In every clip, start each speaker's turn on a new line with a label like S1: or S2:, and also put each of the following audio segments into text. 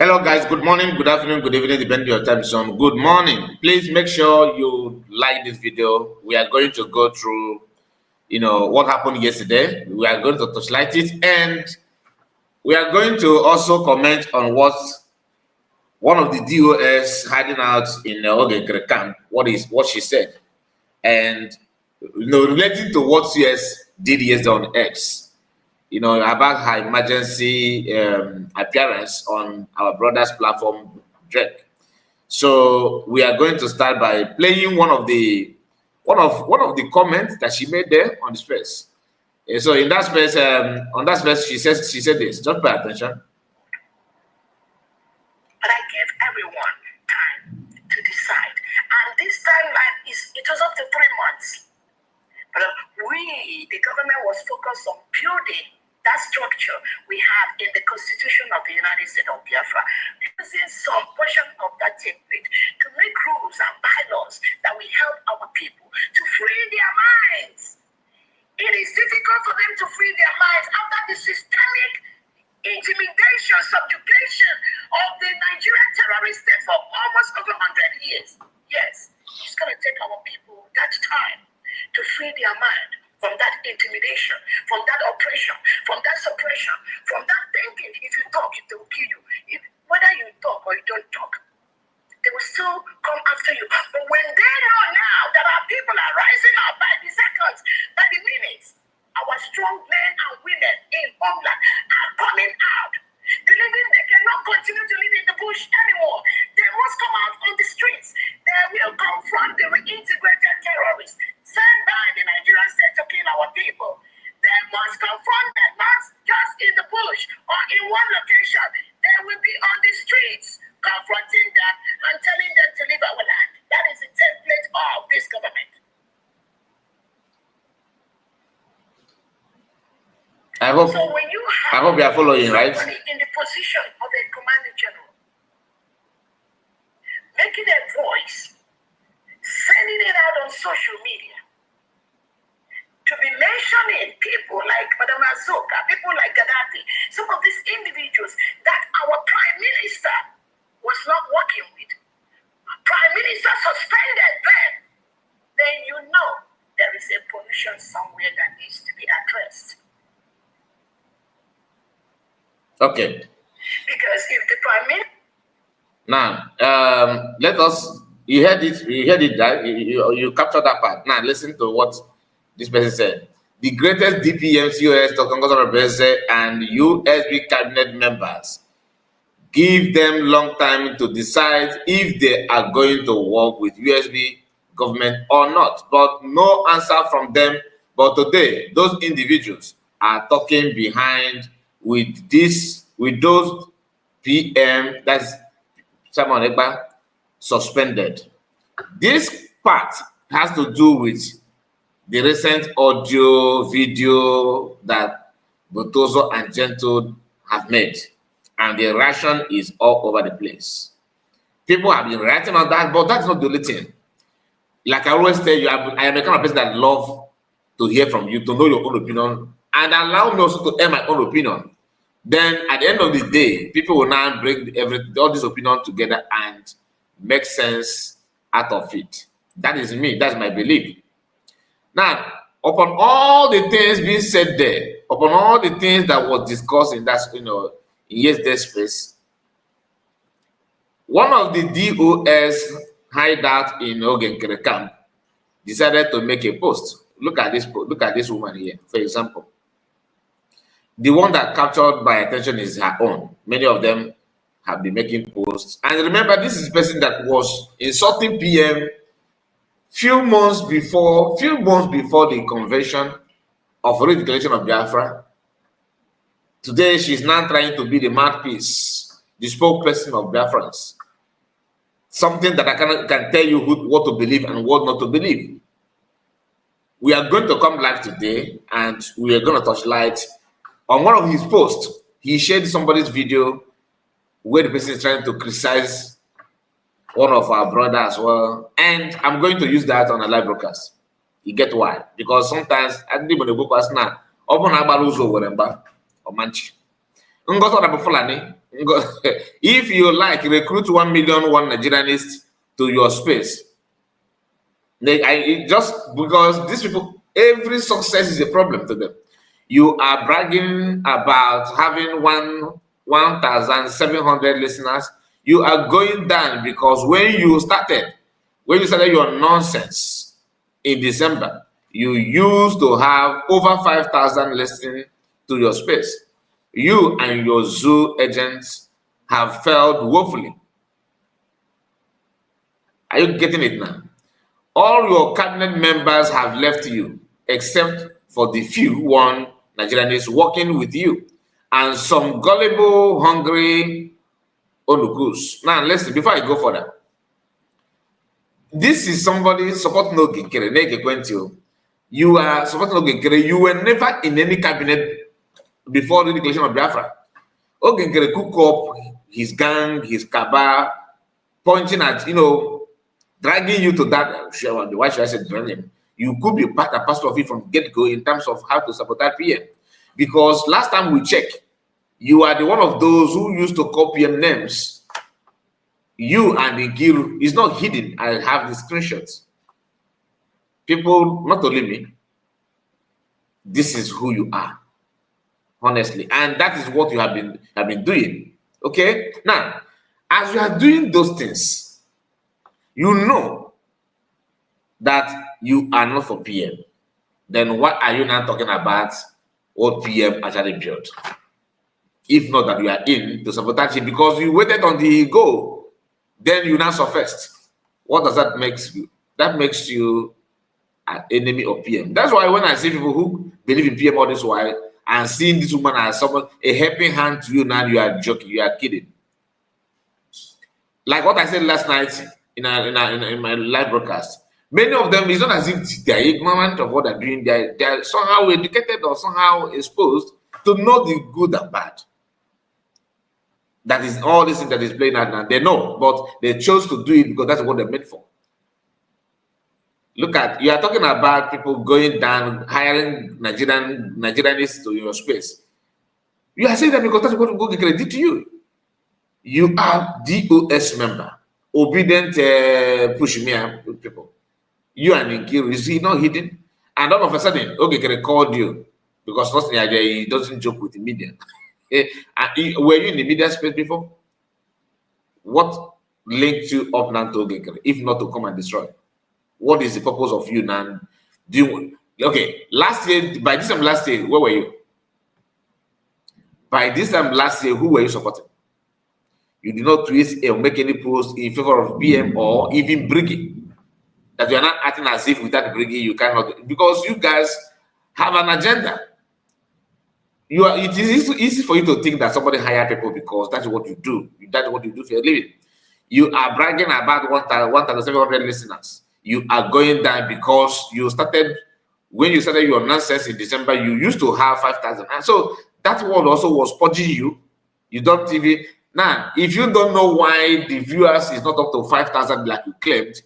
S1: Hello guys, good morning, good afternoon, good evening, depending on your time zone. Good morning. Please make sure you like this video. We are going to go through, what happened yesterday. We are going to touchlight it, and we are going to also comment on what one of the DOS hiding out in the Ogekere camp, what she said. And relating to what CS did yesterday on X. About her emergency appearance on our brother's platform, Drake. So we are going to start by playing one of the comments that she made there on the space. So in that space, on that space, she said this. Just pay attention.
S2: But I gave everyone time to decide, and this timeline it was up to 3 months. But we, the government, was focused on building that structure we have in the Constitution of the United States of Biafra, using some portion of that template to make rules and bylaws that will help our people to free their minds. It is difficult for them to free their minds after the systemic intimidation, subjugation of the Nigerian terrorist state for almost over 100 years. Yes, it's going to take our people that time to free their mind from that intimidation, from that oppression, from that suppression, from that thinking. If you talk, they will kill you. Whether you talk or you don't talk, they will still come after you. But when they know now that our people are rising up by the seconds, by the minutes, our strong men and women in homeland are coming out, believing they cannot continue to live in the bush anymore. They must come out on the streets. They will confront the reintegrated terrorists sent by the Nigerian state to kill our people. They must confront them, not just in the bush or in one location. They will be on the streets, confronting them and telling them to leave our land. That is the template of this government.
S1: I hope you are following, right?
S2: In the position of a commander general, making a voice, sending it out on social media, to be mentioning people like Madam Azoka, people like Gaddafi, some of these individuals that our Prime Minister was not working with. Prime Minister suspended them. Then you know there is a pollution somewhere that needs to be addressed.
S1: Okay.
S2: Because if the Prime Minister...
S1: Now, you heard it, that you captured that part. Now, listen to what this person said. The greatest DPM, COS, Dr. Ngozi Orabueze, and USB cabinet members give them long time to decide if they are going to work with USB government or not. But no answer from them. But today, those individuals are talking behind with those PM, that's Simon Ekpa, suspended. This part has to do with the recent audio, video that Botozo and Gento have made. And the reaction is all over the place. People have been writing on that, but that's not the only thing. Like I always tell you, I am the kind of person that love to hear from you, to know your own opinion, and allow me also to air my own opinion. Then at the end of the day, people will now bring all this opinion together and make sense out of it. That is me. That's my belief. Now, upon all the things being said there, upon all the things that was discussed in that, in yesterday's space, one of the DOS hideout in Ogekere camp decided to make a post. Look at this woman here, for example. The one that captured my attention is her own. Many of them have been making posts. And remember, this is a person that was insulting PM few months before the convention of redeclaration of Biafra. Today, she's now trying to be the mouthpiece, the spokesperson of Biafrans. Something that I can tell you what to believe and what not to believe. We are going to come live today, and we are going to touch light on one of his posts. He shared somebody's video where the person is trying to criticize one of our brothers as well. And I'm going to use that on a live broadcast. You get why? Because sometimes I didn't even go past now. Open Abaruzo or Manchi. If you like, recruit 1 million one Nigerianists to your space. Just because these people, every success is a problem to them. You are bragging about having 1,700 listeners. You are going down because when you started your nonsense in December, you used to have over 5,000 listening to your space. You and your zoo agents have failed woefully. Are you getting it now? All your cabinet members have left you, except for the few one Nigerians working with you, and some gullible, hungry Olukus. Now, listen, before I go further, this is somebody supporting Oginkere. You are supporting Oginkere. You were never in any cabinet before the declaration of Biafra. Oginkere cook up his gang, his cabal, pointing at, dragging you to that. Why should I say dragging? You could be part and parcel of it from get-go in terms of how to sabotage PM. Because last time we checked, you are the one of those who used to call PM names. You and Igiru is not hidden. I have the screenshots. People, not only me, this is who you are, honestly, and that is what you have been doing. Okay, now as you are doing those things, you know that you are not for PM. Then what are you now talking about? What PM actually built? If not that you are in to sabotage it because you waited until he go, then you now surfaced. What does that make you? That makes you an enemy of PM. That's why when I see people who believe in PM all this while and seeing this woman as someone a helping hand to you, now you are joking, you are kidding. Like what I said last night in my live broadcast. Many of them, it's not as if they are ignorant of what they're doing. They are somehow educated or somehow exposed to know the good and bad. That is all this thing that is playing out now. They know, but they chose to do it because that's what they're meant for. Look at, you are talking about people going down, hiring Nigerians to your space. You are saying that because that's what Google did to you. You are DOS member, obedient pushmia people. You and Nkiru, is he not hidden? And all of a sudden, okay, called you because first he doesn't joke with the media. Were you in the media space before? What linked you up now to Ogekere, if not to come and destroy? What is the purpose of you now? Okay, last year, by this time last year, where were you? By this time last year, who were you supporting? You did not tweet or make any post in favor of PM or even Briggy. That you are not acting as if without Briggy you cannot, because you guys have an agenda. It is easy for you to think that somebody hire people because that's what you do. That's what you do for a living. You are bragging about 1,700 listeners. You are going down because when you started your nonsense in December, you used to have 5,000. And so that one also was purging you. You don't even, now, if you don't know why the viewers is not up to 5,000 like you claimed,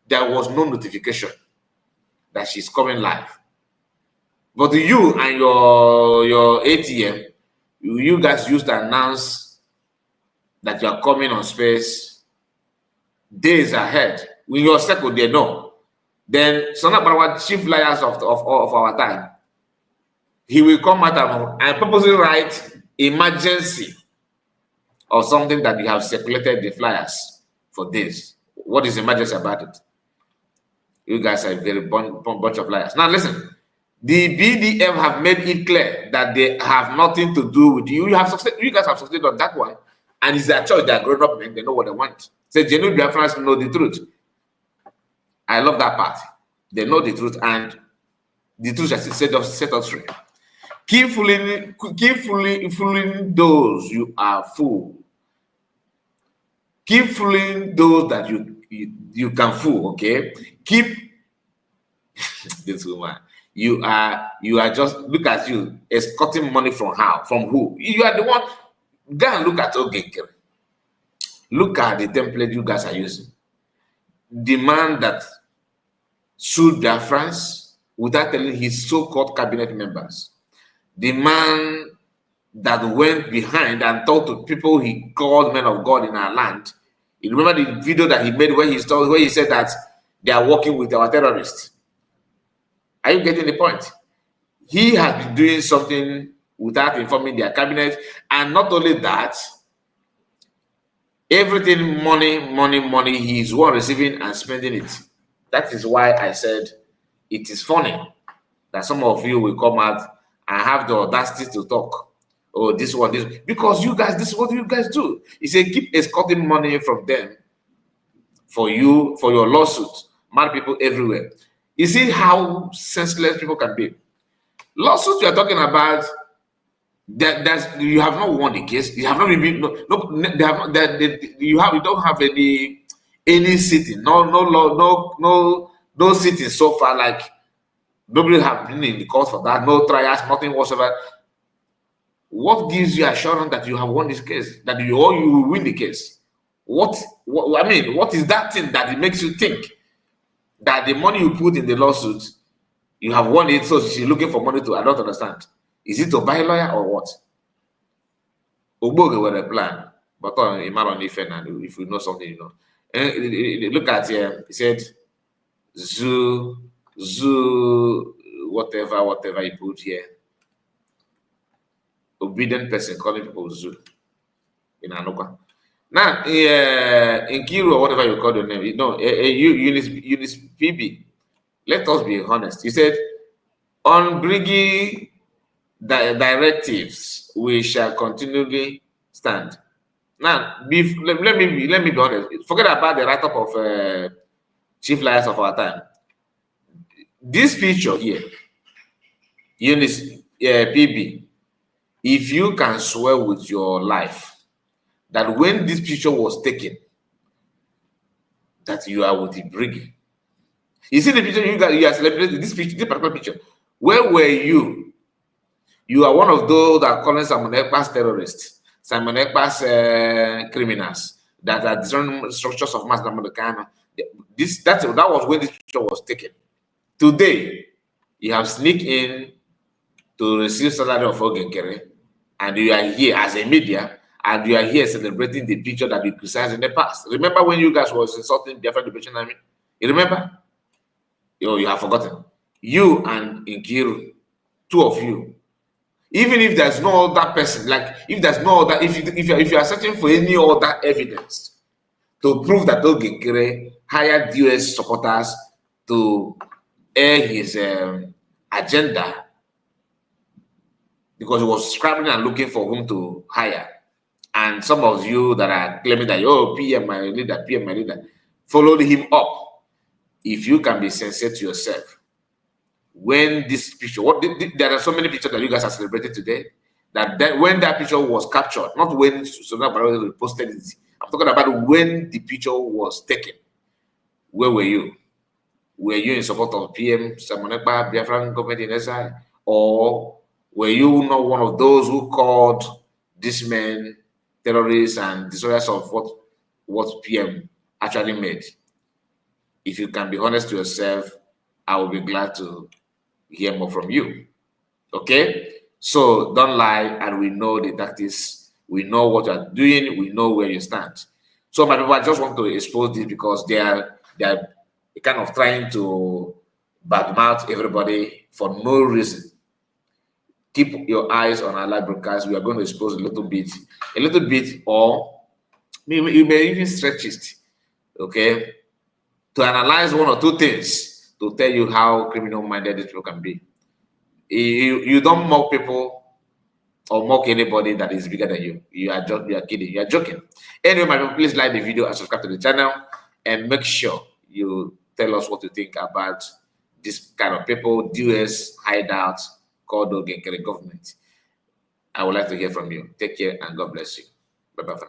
S1: there was no notification that she's coming live. But you and your ATM, you guys used to announce that you are coming on space days ahead. When your circle, they know. Then Sona Barawa, chief liars of our time, he will come out and purposely write emergency or something that you have circulated the flyers for this. What is emergency about it? You guys are a very bunch of liars. Now listen, the BDM have made it clear that they have nothing to do with you. You guys have succeeded on that one, and it's their choice. They are grown up men. They know what they want. Say genuine Biafrans know the truth. I love that part. They know the truth, and the truth has set us free. Keep fooling those you are fool. Keep fooling those that you can fool. Okay. Keep this woman. You are just, look at you escorting money from how? From who? You are the one. Go and look at Ogekere. Look at the template you guys are using. The man that sued Biafrans without telling his so-called cabinet members. The man that went behind and talked to people he called men of God in our land. You remember the video that he made where he said that they are working with our terrorists. Are you getting the point? He has been doing something without informing their cabinet, and not only that, everything money, he is one receiving and spending it. That is why I said it is funny that some of you will come out and have the audacity to talk. Oh, this, because you guys, this is what you guys do. He said, keep escorting money from them for your lawsuit. Mad people everywhere. You see how senseless people can be. Lawsuits you are talking about, you have not won the case. You have not even you don't have any sitting. No sitting so far. Like nobody have been in the court for that. No trials, nothing whatsoever. What gives you assurance that you have won this case? That you will win the case? What is that thing that it makes you think that the money you put in the lawsuit, you have won it, so she's looking for money to? I don't understand. Is it to buy a lawyer or what? Ogboge were a plan, but if you know something, you know. And look at here. He said, zoo, whatever he put here. Obedient person calling people zoo in Anoka. Now, in Kiru or whatever you call the name, Eunice PB. Let us be honest. He said, on bringing directives, we shall continually stand. Now, let me be honest. Forget about the write-up of chief liars of our time. This picture here, Eunice PB, if you can swear with your life that when this picture was taken, that you are with the brigade. You see the picture you are celebrating, this particular picture. Where were you? You are one of those that are calling Simon Ekpa's terrorists, Simon Ekpa's criminals that are destroying structures of mass. That was when this picture was taken. Today, you have sneaked in to receive salary of Ogenkere, and you are here as a media, and you are here celebrating the picture that you criticized in the past. Remember when you guys was insulting Biafra Liberation Army? You remember? You have forgotten. You and Nkiru, two of you. Even if there's no other person, like if there's no other, if you are searching for any other evidence to prove that Ogenkere hired US supporters to air his agenda, because he was scrambling and looking for whom to hire. And some of you that are claiming that, oh, PM my leader, followed him up. If you can be sincere to yourself, when this picture, there are so many pictures that you guys are celebrating today, that when that picture was captured, not when Sona posted it, I'm talking about when the picture was taken. Where were you? Were you in support of PM Simon Ekpa, Biafran government in SI, or were you not one of those who called this men terrorists and destroyers of what PM actually made? If you can be honest to yourself, I will be glad to hear more from you. Okay? So don't lie, and we know the tactics, we know what you're doing, we know where you stand. So my people, I just want to expose this because they are kind of trying to badmouth everybody for no reason. Keep your eyes on our live broadcast. We are going to expose a little bit, or you may even stretch it, okay, to analyze one or two things to tell you how criminal-minded these people can be. You don't mock people or mock anybody that is bigger than you. You are kidding. You are joking. Anyway, my people, please like the video and subscribe to the channel, and make sure you tell us what you think about this kind of people, US hideouts called Ogenkere government. I would like to hear from you. Take care and God bless you. Bye-bye for now.